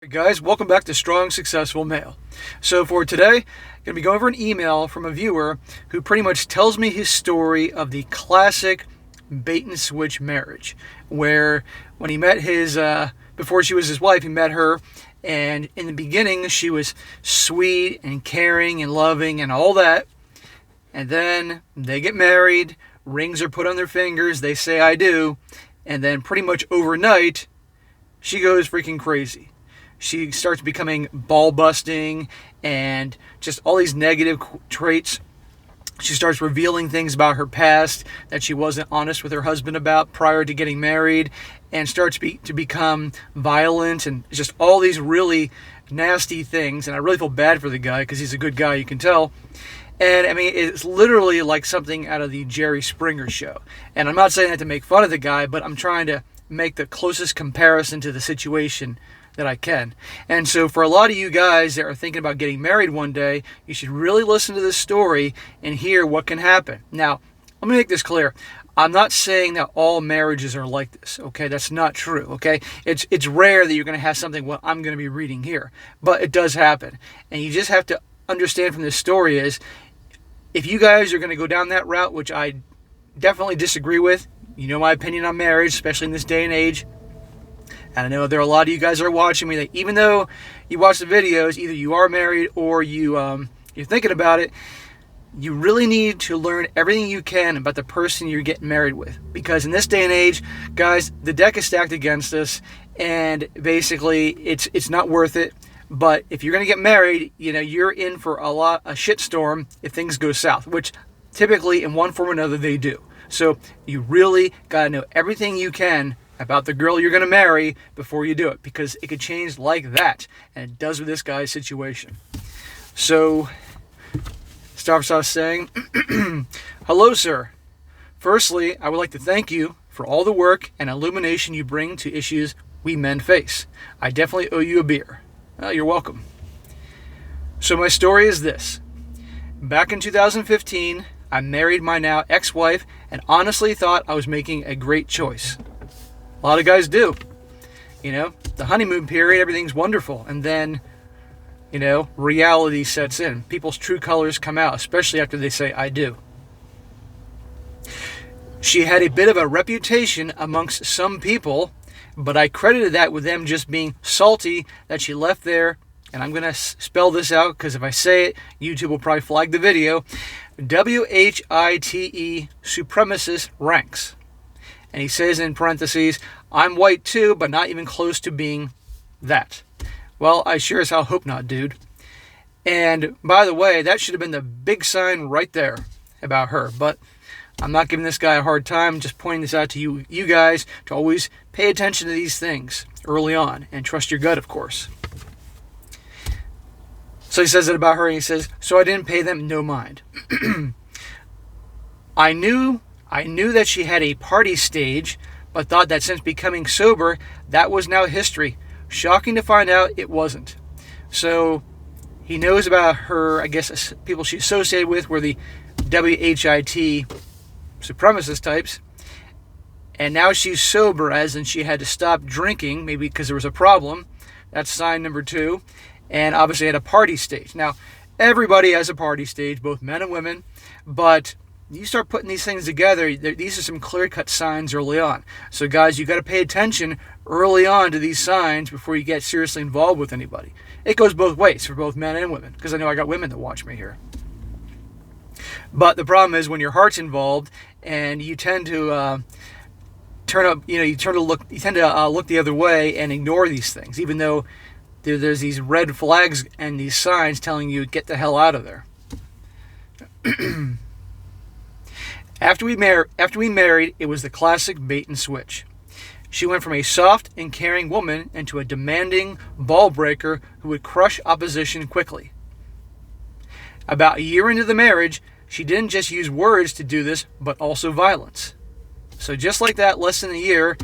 Hey guys, welcome back to Strong Successful Male. So for today, I'm going to be going over an email from a viewer who pretty much tells me his story of the classic bait and switch marriage, where when he met before she was his wife, he met her, and in the beginning she was sweet and caring and loving and all that, and then they get married, rings are put on their fingers, they say I do, and then pretty much overnight, she goes freaking crazy. She starts becoming ball busting and just all these negative traits. She starts revealing things about her past that she wasn't honest with her husband about prior to getting married, and starts to become violent and just all these really nasty things. And I really feel bad for the guy because he's a good guy, you can tell. And I mean, it's literally like something out of the Jerry Springer show. And I'm not saying that to make fun of the guy, but I'm trying to make the closest comparison to the situation that I can. And so for a lot of you guys that are thinking about getting married one day, you should really listen to this story and hear what can happen. Now, let me make this clear. I'm not saying that all marriages are like this, okay? That's not true, okay? It's rare that you're going to have something what I'm going to be reading here, but it does happen. And you just have to understand from this story is, if you guys are going to go down that route, which I definitely disagree with, you know my opinion on marriage, especially in this day and age. And I know there are a lot of you guys that are watching me that even though you watch the videos, either you are married or you're thinking about it, you really need to learn everything you can about the person you're getting married with. Because in this day and age, guys, the deck is stacked against us, and basically it's not worth it. But if you're going to get married, you know, you're in for a shitstorm if things go south, which typically in one form or another they do. So you really got to know everything you can about the girl you're going to marry before you do it, because it could change like that, and it does with this guy's situation. So, starts off saying, "Hello, sir. Firstly, I would like to thank you for all the work and illumination you bring to issues we men face. I definitely owe you a beer." Well, you're welcome. So my story is this. Back in 2015, I married my now ex-wife and honestly thought I was making a great choice. A lot of guys do. You know, the honeymoon period, everything's wonderful. And then, you know, reality sets in. People's true colors come out, especially after they say, I do. She had a bit of a reputation amongst some people, but I credited that with them just being salty that she left there. And I'm going to spell this out because if I say it, YouTube will probably flag the video. WHITE supremacist ranks. And he says in parentheses, I'm white too, but not even close to being that. Well, I sure as hell hope not, dude. And by the way, that should have been the big sign right there about her. But I'm not giving this guy a hard time, just pointing this out to you guys to always pay attention to these things early on and trust your gut, of course. So he says it about her, and he says, so I didn't pay them no mind. I knew that she had a party stage, but thought that since becoming sober, that was now history. Shocking to find out it wasn't. So he knows about her, I guess, people she associated with were the WHIT supremacist types. And now she's sober, as in she had to stop drinking, maybe because there was a problem. That's sign number 2. And obviously had a party stage. Now, everybody has a party stage, both men and women, but you start putting these things together, these are some clear-cut signs early on. So guys, you got to pay attention early on to these signs before you get seriously involved with anybody. It goes both ways for both men and women, because I know I got women that watch me here. But the problem is when your heart's involved and you tend to look the other way and ignore these things, even though there's these red flags and these signs telling you get the hell out of there. After we married, it was the classic bait and switch. She went from a soft and caring woman into a demanding ball breaker who would crush opposition quickly. About a year into the marriage, she didn't just use words to do this, but also violence. So just like that, less than a year,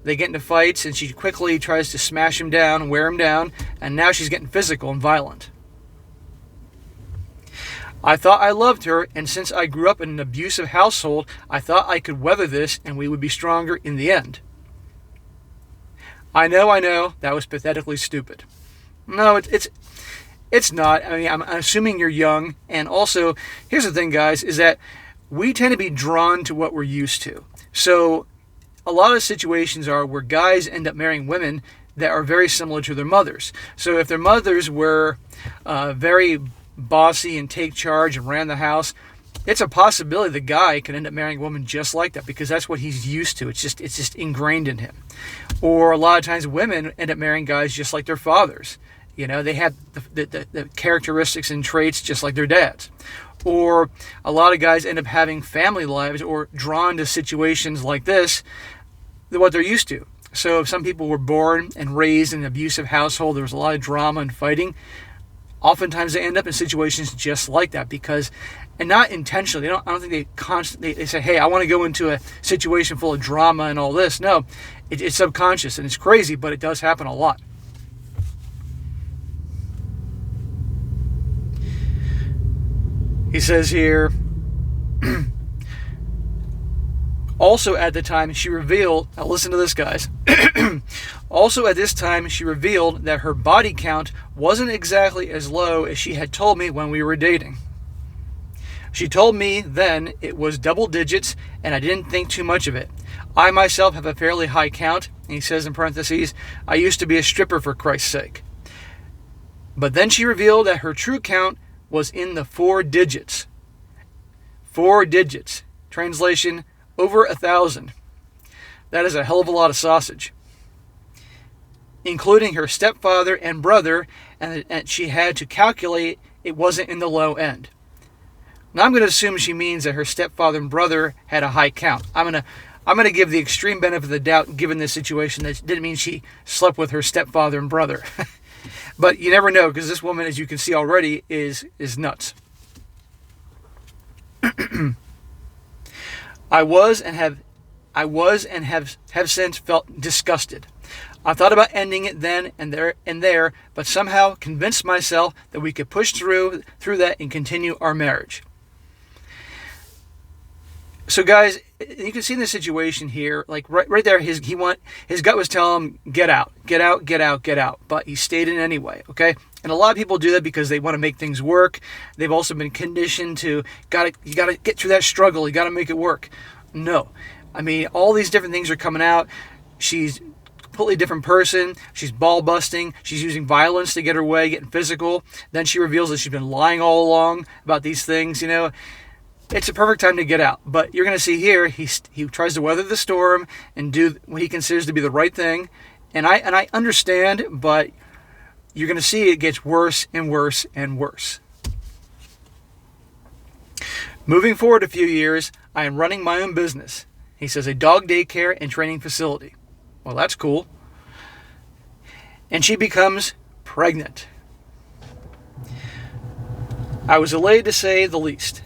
they get into fights and she quickly tries to smash him down, wear him down, and now she's getting physical and violent. I thought I loved her, and since I grew up in an abusive household, I thought I could weather this and we would be stronger in the end. I know, that was pathetically stupid. No, it's not. I mean, I'm assuming you're young, and also, here's the thing, guys, is that we tend to be drawn to what we're used to. So, a lot of situations are where guys end up marrying women that are very similar to their mothers. So, if their mothers were very bossy and take charge and ran the house, it's a possibility the guy could end up marrying a woman just like that because that's what he's used to. It's just ingrained in him. Or a lot of times women end up marrying guys just like their fathers. You know, they have the characteristics and traits just like their dads. Or a lot of guys end up having family lives or drawn to situations like this, what they're used to. So if some people were born and raised in an abusive household, there was a lot of drama and fighting, oftentimes they end up in situations just like that because, and not intentionally, I don't think they say, hey, I want to go into a situation full of drama and all this. No, it's subconscious and it's crazy, but it does happen a lot. He says here, also at the time she revealed, now listen to this, guys. Also at this time she revealed that her body count wasn't exactly as low as she had told me when we were dating. She told me then it was double digits and I didn't think too much of it. I myself have a fairly high count, and he says in parentheses, I used to be a stripper for Christ's sake. But then she revealed that her true count was in the 4 digits. 4 digits. Translation, over 1,000. That is a hell of a lot of sausage. Including her stepfather and brother, and she had to calculate it wasn't in the low end. Now I'm going to assume she means that her stepfather and brother had a high count. I'm going to give the extreme benefit of the doubt given this situation. That didn't mean she slept with her stepfather and brother. But you never know, because this woman, as you can see already, is nuts. I was and have since felt disgusted. I thought about ending it then and there, but somehow convinced myself that we could push through that and continue our marriage. So guys, you can see in the situation here, like right there, his gut was telling him, get out. But he stayed in anyway, okay? And a lot of people do that because they want to make things work. They've also been conditioned to, you gotta get through that struggle, you gotta make it work. No. I mean, all these different things are coming out. She's a completely different person. She's ball busting. She's using violence to get her way, getting physical. Then she reveals that she's been lying all along about these things, you know. It's a perfect time to get out. But you're going to see here, he tries to weather the storm and do what he considers to be the right thing. And I understand, but you're going to see it gets worse and worse and worse. Moving forward a few years, I am running my own business. He says a dog daycare and training facility. Well, that's cool. And she becomes pregnant. I was elated to say the least.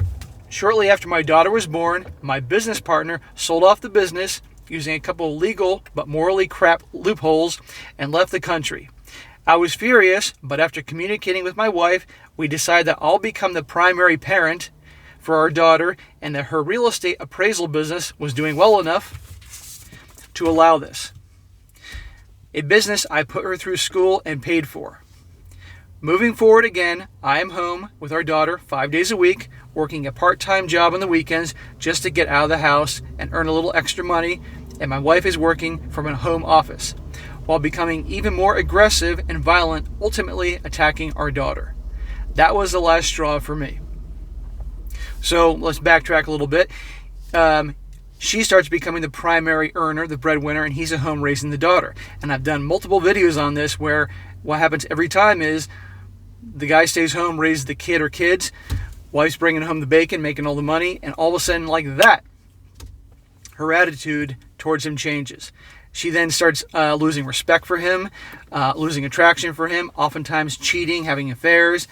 Shortly after my daughter was born, my business partner sold off the business using a couple of legal but morally crap loopholes and left the country. I was furious, but after communicating with my wife, we decided that I'll become the primary parent for our daughter and that her real estate appraisal business was doing well enough to allow this. A business I put her through school and paid for. Moving forward again, I am home with our daughter 5 days a week, working a part-time job on the weekends just to get out of the house and earn a little extra money, and my wife is working from a home office, while becoming even more aggressive and violent, ultimately attacking our daughter. That was the last straw for me. So let's backtrack a little bit. She starts becoming the primary earner, the breadwinner, and he's at home raising the daughter. And I've done multiple videos on this where what happens every time is the guy stays home, raises the kid or kids, wife's bringing home the bacon, making all the money, and all of a sudden, like that, her attitude towards him changes. She then starts losing respect for him, losing attraction for him, oftentimes cheating, having affairs,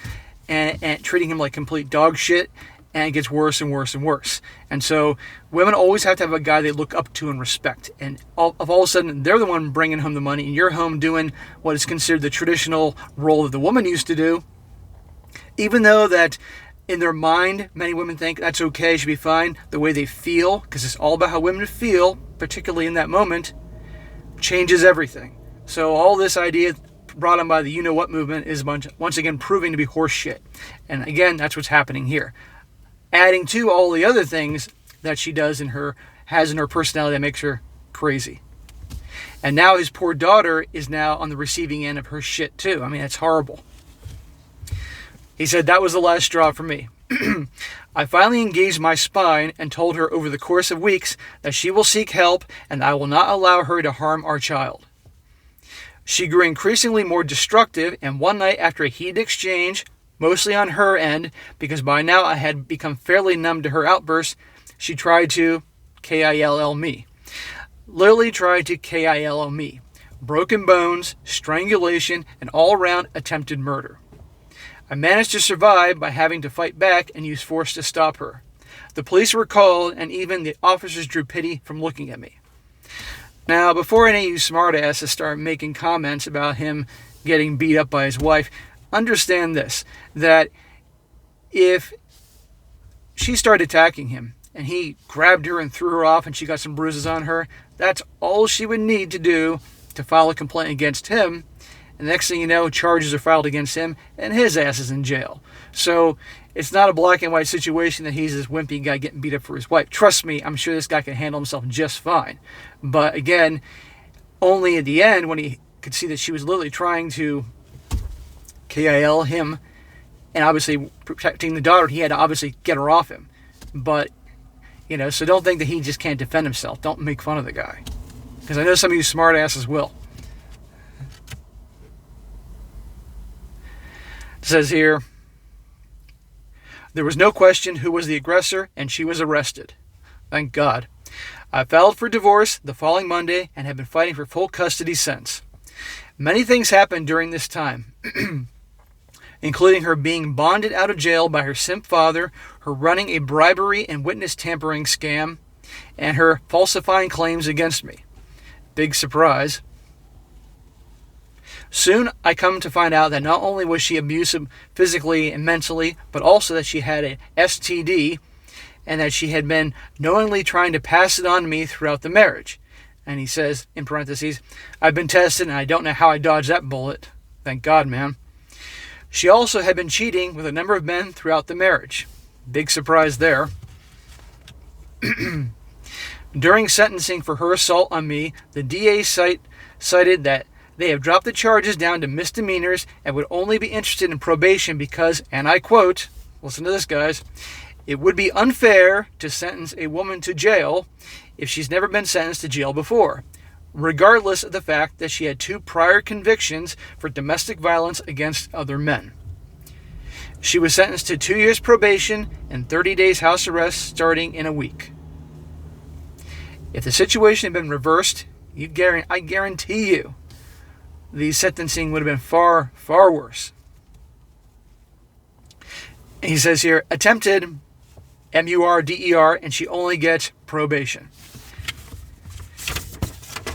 and treating him like complete dog shit, and it gets worse and worse and worse. And so women always have to have a guy they look up to and respect. And all of a sudden, they're the one bringing home the money, and you're home doing what is considered the traditional role that the woman used to do, even though that in their mind, many women think that's okay, should be fine. The way they feel, because it's all about how women feel, particularly in that moment, changes everything. So all this idea brought on by the You Know What movement is once again proving to be horse shit. And again, that's what's happening here. Adding to all the other things that she has in her personality that makes her crazy. And now his poor daughter is now on the receiving end of her shit too. I mean, it's horrible. He said, that was the last straw for me. I finally engaged my spine and told her over the course of weeks that she will seek help and I will not allow her to harm our child. She grew increasingly more destructive, and one night after a heated exchange, mostly on her end, because by now I had become fairly numb to her outbursts, she tried to KILL me. Literally tried to KILL me. Broken bones, strangulation, and all-around attempted murder. I managed to survive by having to fight back and use force to stop her. The police were called, and even the officers drew pity from looking at me. Now, before any of you smartasses start making comments about him getting beat up by his wife, understand this, that if she started attacking him and he grabbed her and threw her off and she got some bruises on her, that's all she would need to do to file a complaint against him. And next thing you know, charges are filed against him and his ass is in jail. So it's not a black and white situation that he's this wimpy guy getting beat up for his wife. Trust me, I'm sure this guy can handle himself just fine. But again, only at the end when he could see that she was literally trying to KIL him and obviously protecting the daughter, he had to obviously get her off him. But, so don't think that he just can't defend himself. Don't make fun of the guy. Because I know some of you smartasses will. It says here, there was no question who was the aggressor, and she was arrested. Thank God. I filed for divorce the following Monday and have been fighting for full custody since. Many things happened during this time, including her being bonded out of jail by her simp father, her running a bribery and witness tampering scam, and her falsifying claims against me. Big surprise. Soon I come to find out that not only was she abusive physically and mentally, but also that she had a STD and that she had been knowingly trying to pass it on to me throughout the marriage. And he says, in parentheses, I've been tested and I don't know how I dodged that bullet. Thank God, man. She also had been cheating with a number of men throughout the marriage. Big surprise there. During sentencing for her assault on me, the DA cited that they have dropped the charges down to misdemeanors and would only be interested in probation because, and I quote, listen to this, guys, it would be unfair to sentence a woman to jail if she's never been sentenced to jail before, regardless of the fact that she had 2 prior convictions for domestic violence against other men. She was sentenced to 2 years probation and 30 days house arrest starting in a week. If the situation had been reversed, I guarantee you, the sentencing would have been far, far worse. He says here, attempted MURDER, and she only gets probation.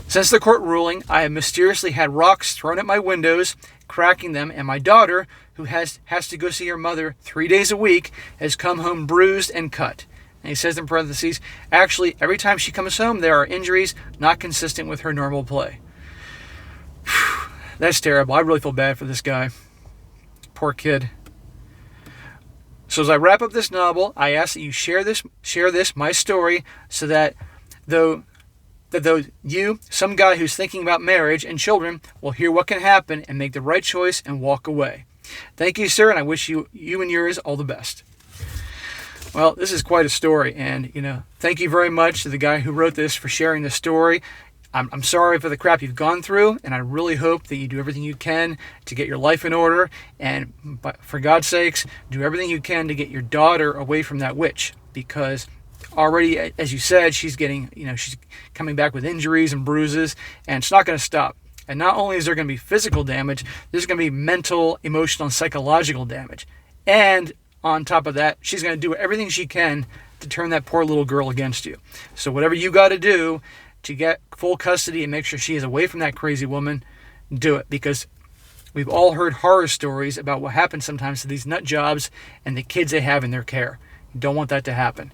Since the court ruling, I have mysteriously had rocks thrown at my windows, cracking them, and my daughter, who has to go see her mother 3 days a week, has come home bruised and cut. And he says in parentheses, actually, every time she comes home, there are injuries not consistent with her normal play. That's terrible. I really feel bad for this guy. Poor kid. So as I wrap up this novel, I ask that you share this, my story, so that though you, some guy who's thinking about marriage and children, will hear what can happen and make the right choice and walk away. Thank you, sir, and I wish you and yours all the best. Well, this is quite a story, and thank you very much to the guy who wrote this for sharing the story. I'm sorry for the crap you've gone through, and I really hope that you do everything you can to get your life in order, and for God's sakes, do everything you can to get your daughter away from that witch, because already, as you said, she's coming back with injuries and bruises, and it's not going to stop. And not only is there going to be physical damage, there's going to be mental, emotional, and psychological damage. And on top of that, she's going to do everything she can to turn that poor little girl against you. So whatever you got to do to get full custody and make sure she is away from that crazy woman, do it. Because we've all heard horror stories about what happens sometimes to these nut jobs and the kids they have in their care. You don't want that to happen.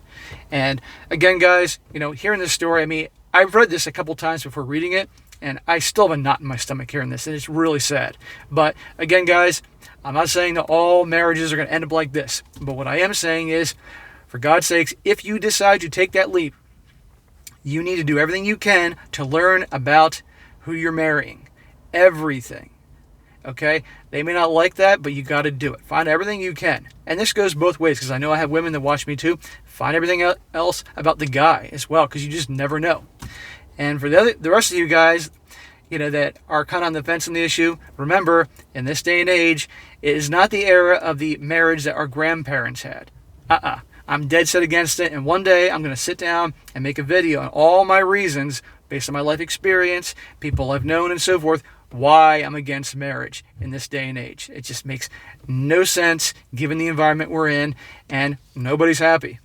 And again, guys, hearing this story, I've read this a couple times before reading it, And I still have a knot in my stomach hearing this, and it's really sad. But again, guys, I'm not saying that all marriages are going to end up like this. But what I am saying is, for God's sakes, if you decide to take that leap, you need to do everything you can to learn about who you're marrying. Everything. Okay? They may not like that, but you got to do it. Find everything you can. And this goes both ways, because I know I have women that watch me too. Find everything else about the guy as well, because you just never know. And for the rest of you guys, that are kind of on the fence on the issue, remember, in this day and age, it is not the era of the marriage that our grandparents had. I'm dead set against it, and one day I'm going to sit down and make a video on all my reasons, based on my life experience, people I've known, and so forth, why I'm against marriage in this day and age. It just makes no sense given the environment we're in, and nobody's happy.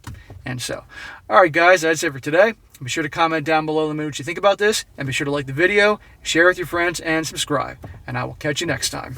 And so, all right, guys, that's it for today. Be sure to comment down below, let me know what you think about this, and be sure to like the video, share with your friends, and subscribe. And I will catch you next time.